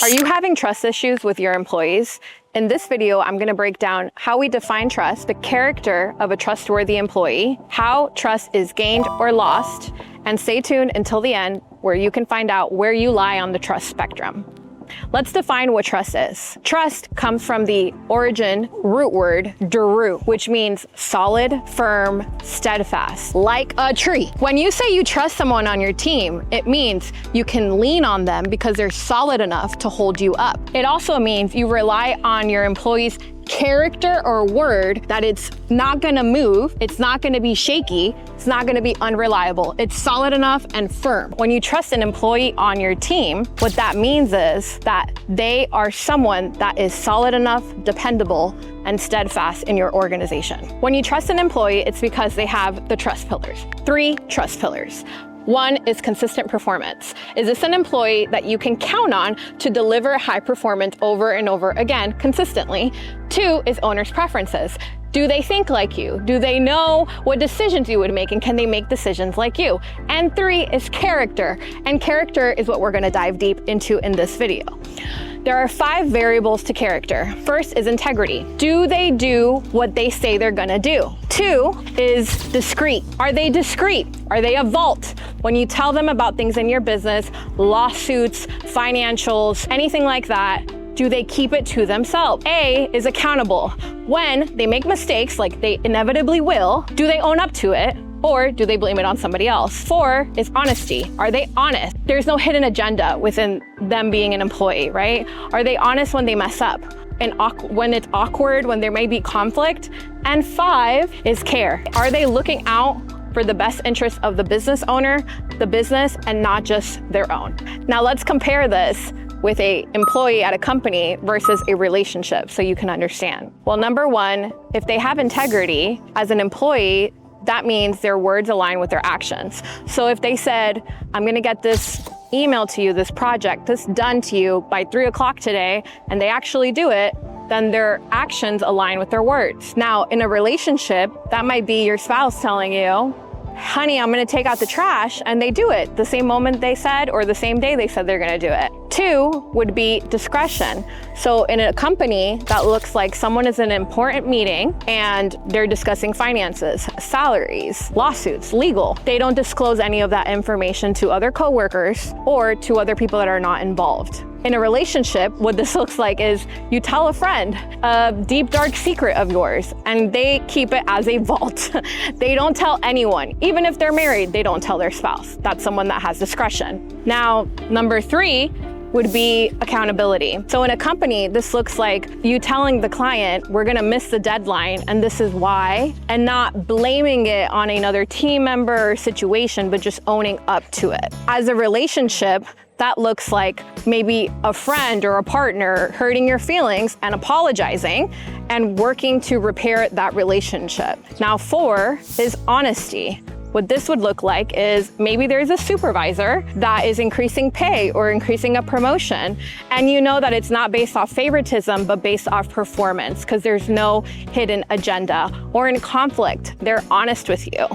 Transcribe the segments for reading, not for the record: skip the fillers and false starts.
Are you having trust issues with your employees? In this video, I'm going to break down how we define trust, the character of a trustworthy employee, how trust is gained or lost, and stay tuned until the end where you can find out where you lie on the trust spectrum. Let's define what trust is. Trust comes from the origin root word dru, which means solid, firm, steadfast, like a tree. When you say you trust someone on your team, it means you can lean on them because they're solid enough to hold you up. It also means you rely on your employees' character or word that it's not gonna move, it's not gonna be shaky, it's not gonna be unreliable. It's solid enough and firm. When you trust an employee on your team, what that means is that they are someone that is solid enough, dependable, and steadfast in your organization. When you trust an employee, it's because they have the trust pillars. 3 trust pillars. 1 is consistent performance. Is this an employee that you can count on to deliver high performance over and over again consistently? 2 is owner's preferences. Do they think like you? Do they know what decisions you would make, and can they make decisions like you? And 3 is character. And character is what we're gonna dive deep into in this video. There are 5 variables to character. First is integrity. Do they do what they say they're gonna do? 2 is discreet. Are they discreet? Are they a vault? When you tell them about things in your business, lawsuits, financials, anything like that, do they keep it to themselves? A is accountable. When they make mistakes, like they inevitably will, do they own up to it? Or do they blame it on somebody else? 4 is honesty. Are they honest? There's no hidden agenda within them being an employee, right? Are they honest when they mess up? And when it's awkward, when there may be conflict? And 5 is care. Are they looking out for the best interest of the business owner, the business, and not just their own? Now let's compare this with an employee at a company versus a relationship so you can understand. Well, number 1, if they have integrity as an employee, that means their words align with their actions. So if they said, I'm gonna get this email to you, this project, this done to you by 3 o'clock today, and they actually do it, then their actions align with their words. Now, in a relationship, that might be your spouse telling you, honey, I'm gonna take out the trash, and they do it the same moment they said or the same day they said they're gonna do it. 2 would be discretion. So in a company, that looks like someone is in an important meeting and they're discussing finances, salaries, lawsuits, legal. They don't disclose any of that information to other coworkers or to other people that are not involved. In a relationship, what this looks like is you tell a friend a deep, dark secret of yours, and they keep it as a vault. They don't tell anyone. Even if they're married, they don't tell their spouse. That's someone that has discretion. Now, number 3 would be accountability. So in a company, this looks like you telling the client, we're gonna miss the deadline and this is why, and not blaming it on another team member or situation, but just owning up to it. As a relationship, that looks like maybe a friend or a partner hurting your feelings and apologizing and working to repair that relationship. Now 4 is honesty. What this would look like is maybe there's a supervisor that is increasing pay or increasing a promotion, and you know that it's not based off favoritism, but based off performance, because there's no hidden agenda. Or in conflict, they're honest with you.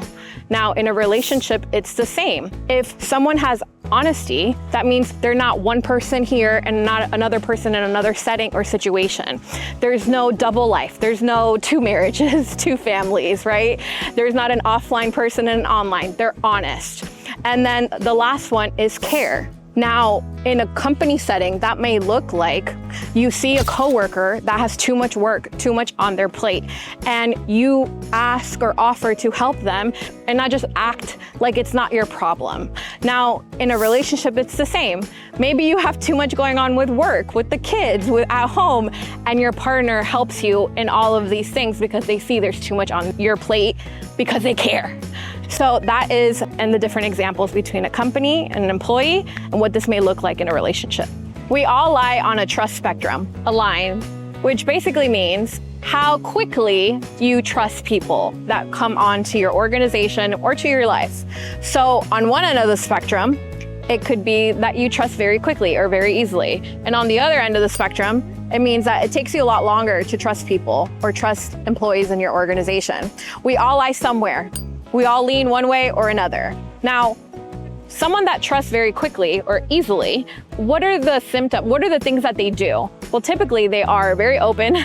Now, in a relationship, it's the same. If someone has honesty, that means they're not one person here and not another person in another setting or situation. There's no double life. There's no 2 marriages, 2 families, right? There's not an offline person and an online. They're honest. And then the last one is care. Now, in a company setting, that may look like you see a coworker that has too much work, too much on their plate, and you ask or offer to help them and not just act like it's not your problem. Now, in a relationship, it's the same. Maybe you have too much going on with work, with the kids, at home, and your partner helps you in all of these things because they see there's too much on your plate because they care. So that is, and the different examples between a company and an employee and what this may look like in a relationship. We all lie on a trust spectrum, a line, which basically means how quickly you trust people that come onto your organization or to your life. So on one end of the spectrum, it could be that you trust very quickly or very easily. And on the other end of the spectrum, it means that it takes you a lot longer to trust people or trust employees in your organization. We all lie somewhere. We all lean one way or another. Now, someone that trusts very quickly or easily, what are the symptoms? What are the things that they do? Well, typically they are very open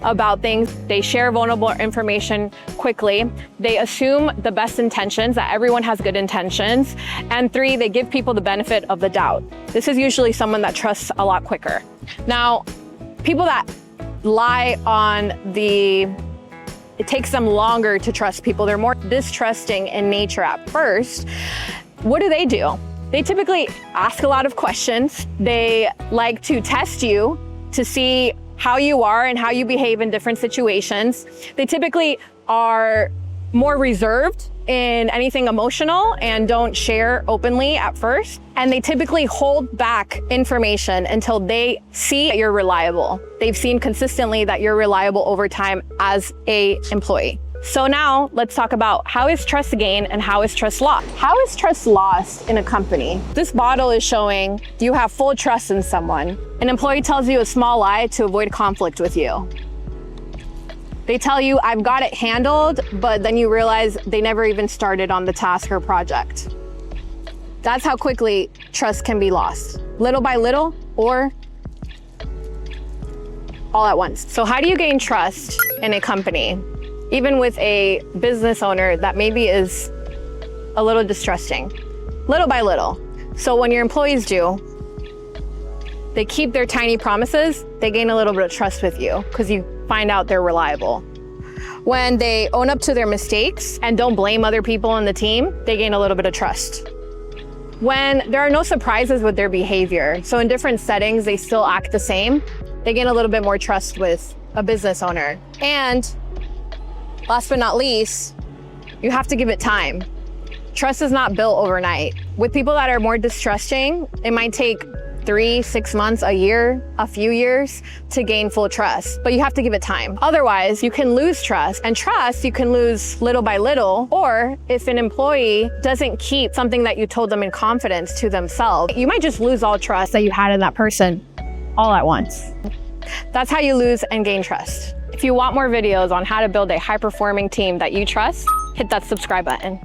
about things. They share vulnerable information quickly. They assume the best intentions, that everyone has good intentions. And 3, they give people the benefit of the doubt. This is usually someone that trusts a lot quicker. Now, people that lie on it takes them longer to trust people. They're more distrusting in nature at first. What do? They typically ask a lot of questions. They like to test you to see how you are and how you behave in different situations. They typically are more reserved in anything emotional and don't share openly at first. And they typically hold back information until they see that you're reliable. They've seen consistently that you're reliable over time as an employee. So now let's talk about how is trust gained and how is trust lost? How is trust lost in a company? This bottle is showing you have full trust in someone. An employee tells you a small lie to avoid conflict with you. They tell you, I've got it handled, but then you realize they never even started on the task or project. That's how quickly trust can be lost. Little by little or all at once. So how do you gain trust in a company? Even with a business owner that maybe is a little distrusting, little by little. So when your employees do, they keep their tiny promises, they gain a little bit of trust with you because you find out they're reliable. When they own up to their mistakes and don't blame other people on the team, they gain a little bit of trust. When there are no surprises with their behavior, so in different settings, they still act the same, they gain a little bit more trust with a business owner. And last but not least, you have to give it time. Trust is not built overnight. With people that are more distrusting, it might take 3, 6 months, a year, a few years to gain full trust, but you have to give it time. Otherwise, you can lose trust, and trust you can lose little by little, or if an employee doesn't keep something that you told them in confidence to themselves, you might just lose all trust that you had in that person all at once. That's how you lose and gain trust. If you want more videos on how to build a high-performing team that you trust, hit that subscribe button.